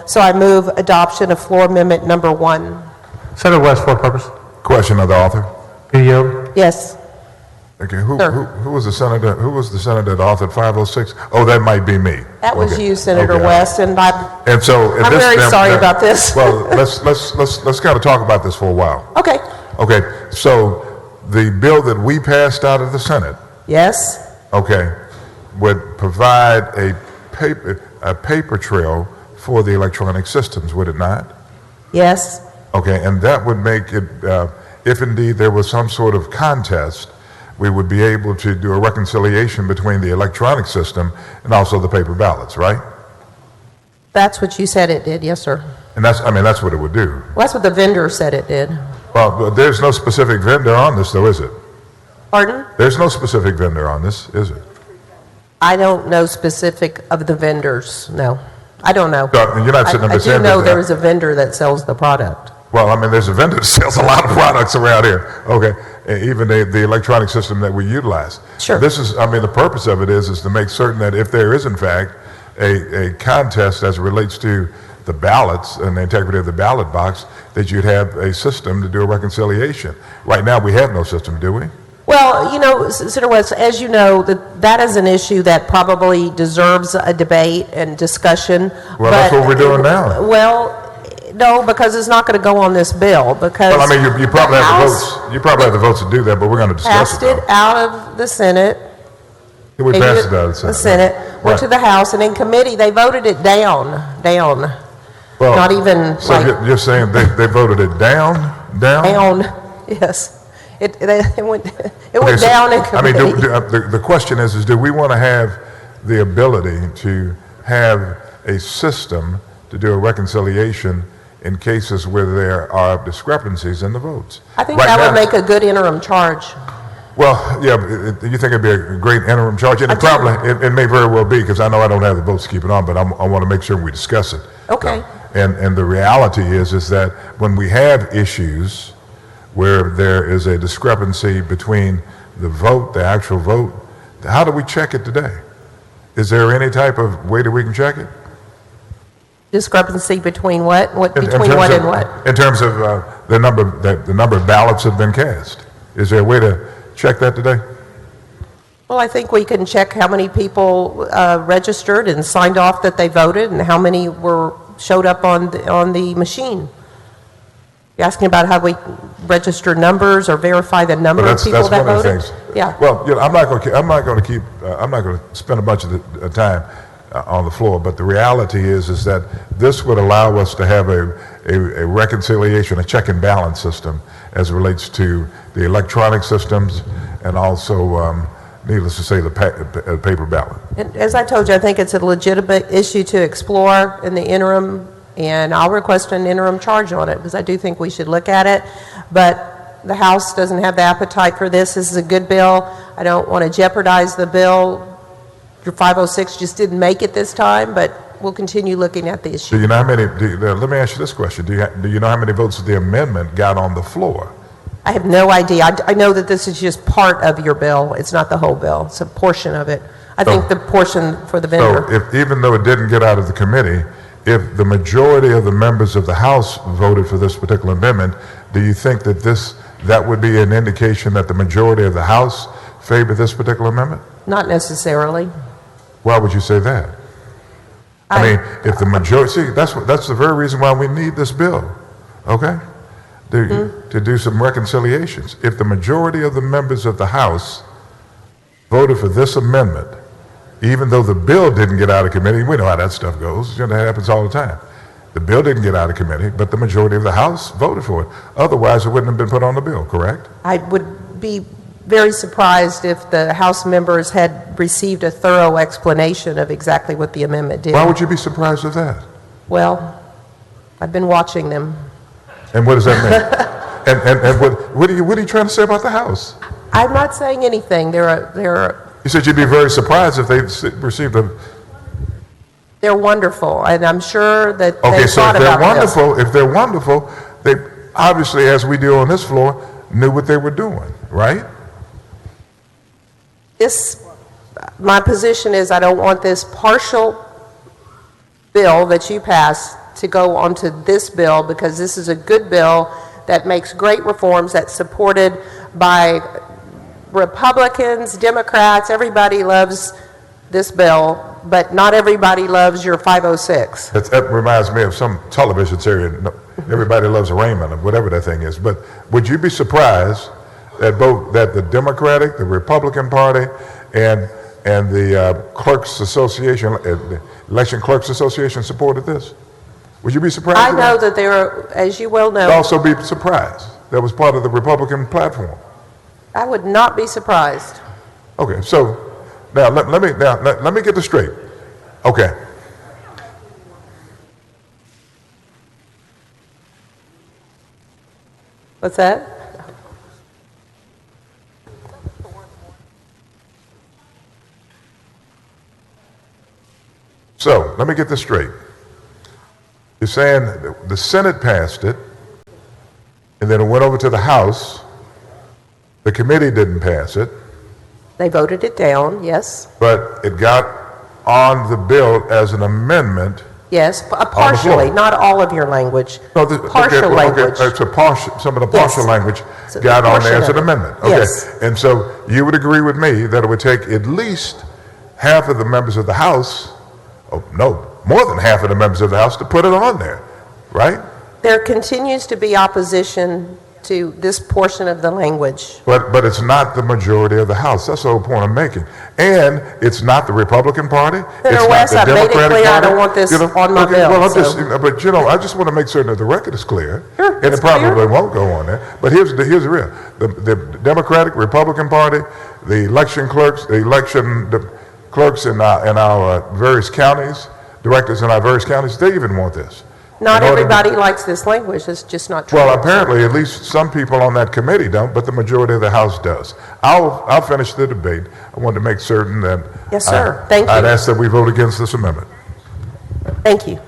So I move adoption of floor amendment number 1. Senator West, for purpose. Question of the author. You yield. Yes. Okay, who Sir. was the senator? Who was the senator that authored 506? Oh, that might be me. That was Okay. you, Senator Okay. West, and And so I'm very sorry about this. Well, let's kind of talk about this for a while. okay. Okay, so the bill that we passed out of the Senate, Yes. okay, would provide a paper trail for the electronic systems, would it not? Yes. Okay, and that would make it, if indeed there was some sort of contest, we would be able to do a reconciliation between the electronic system and also the paper ballots, right? That's what you said it did. Yes, sir. And that's what it would do. Well, that's what the vendor said it did. Well, but there's no specific vendor on this, though, is it? Pardon? There's no specific vendor on this, is it? I don't know specific of the vendors. No, I don't know. So, you're not sitting I there do saying know that. there is a vendor that sells the product. Well, I mean, there's a vendor that sells a lot of products around here. Okay, even the electronic system that we utilize. Sure. This is, I mean, the purpose of it is to make certain that if there is in fact a contest as it relates to the ballots and the integrity of the ballot box, that you'd have a system to do a reconciliation. Right now, we have no system, do we? Well, you know, Senator West, as you know, that is an issue that probably deserves a debate and discussion. Well, that's what we're doing now. Well, no, because it's not going to go on this bill, because Well, I mean, you probably the have the House votes. You probably have the votes to do that, but we're going to discuss passed it. it out of the Senate. Though. We Maybe passed it out of the Senate. went to the House, and in committee, they voted it down. Well, Not even so like you're saying they voted it down? down, yes. It went Okay, so, down in I mean, committee. the question is do we want to have the ability to have a system to do a reconciliation in cases where there are discrepancies in the votes? I think Right that would now- make a good interim charge. Well, yeah, you think it'd be a great interim charge? And I it do. probably, it may very well be, because I know I don't have the votes to keep it on, but I want to make sure we discuss it. Okay. And the reality is that when we have issues where there is a discrepancy between the vote, the actual vote, how do we check it today? Is there any type of way that we can check it? Discrepancy between what? In Between terms what of- and what? In terms of the number of ballots have been cast. Is there a way to check that today? Well, I think we can check how many people registered and signed off that they voted, and how many showed up on the machine. You're asking about how we register numbers or verify the number Well, of people that one of the voted? things. Yeah. Well, you know, I'm not going to spend a bunch of the time on the floor, but the reality is that this would allow us to have a reconciliation, a check and balance system as it relates to the electronic systems and also, needless to say, the paper ballot. And as I told you, I think it's a legitimate issue to explore in the interim, and I'll request an interim charge on it, because I do think we should look at it. But the House doesn't have the appetite for this. This is a good bill. I don't want to jeopardize the bill. Your 506 just didn't make it this time, but we'll continue looking at the issue. Do you know how many, let me ask you this question. Do you know how many votes the amendment got on the floor? I have no idea. I know that this is just part of your bill. It's not the whole bill. It's a portion of it. I think the portion for the vendor. So even though it didn't get out of the committee, if the majority of the members of the House voted for this particular amendment, do you think that that would be an indication that the majority of the House favored this particular amendment? Not necessarily. Why would you say that? I mean, if the majority, see, that's the very reason why we need this bill, okay? To do some reconciliations. If the majority of the members of the House voted for this amendment, even though the bill didn't get out of committee, we know how that stuff goes, you know, that happens all the time. The bill didn't get out of committee, but the majority of the House voted for it. Otherwise, it wouldn't have been put on the bill, correct? I would be very surprised if the House members had received a thorough explanation of exactly what the amendment did. Why would you be surprised of that? Well, I've been watching them. And what does that mean? and what are you trying to say about the House? I'm not saying anything. They're You said you'd be very surprised if they received a... They're wonderful, and I'm sure that Okay, they so thought about this. if they're wonderful, they obviously, as we do on this floor, knew what they were doing, right? My position is I don't want this partial bill that you passed to go onto this bill, because this is a good bill that makes great reforms, that's supported by Republicans, Democrats. Everybody loves this bill, but not everybody loves your 506. That reminds me of some television series. Everybody loves Raymond, or whatever that thing is. But would you be surprised that the Democratic, the Republican Party, and the Clerks Association, the Election Clerks Association supported this? Would you be surprised? I know that there are, as you well know. You'd also be surprised. That was part of the Republican platform. I would not be surprised. Okay, so now let me get this straight. Okay. What's that? So let me get this straight. You're saying the Senate passed it, and then it went over to the House. The committee didn't pass it, They voted it down, yes. but it got on the bill as an amendment. Yes, partially, not all of your language. No, Partial language. Okay, so some of the partial Yes. language So got on there portion as of an it. amendment. Okay, Yes. and so you would agree with me that it would take at least half of the members of the House, more than half of the members of the House to put it on there, right? There continues to be opposition to this portion of the language. But it's not the majority of the House. That's the whole point I'm making. And it's not the Republican Party. Senator It's West, not the I've made it Democratic clear I Party. don't want this on my okay, bill, Well, so- but I just want to make certain that the record is clear. Sure, And it's it probably clear. won't go on there. But here's the real. The Democratic, Republican Party, the election clerks in our various counties, directors in our various counties, they even want this. Not In order to- everybody likes this language, it's just not true. Well, apparently, at least some people on that committee don't, but the majority of the House does. I'll finish the debate. I wanted to make certain that. Yes, sir. Thank you. I'd ask that we vote against this amendment. Thank you.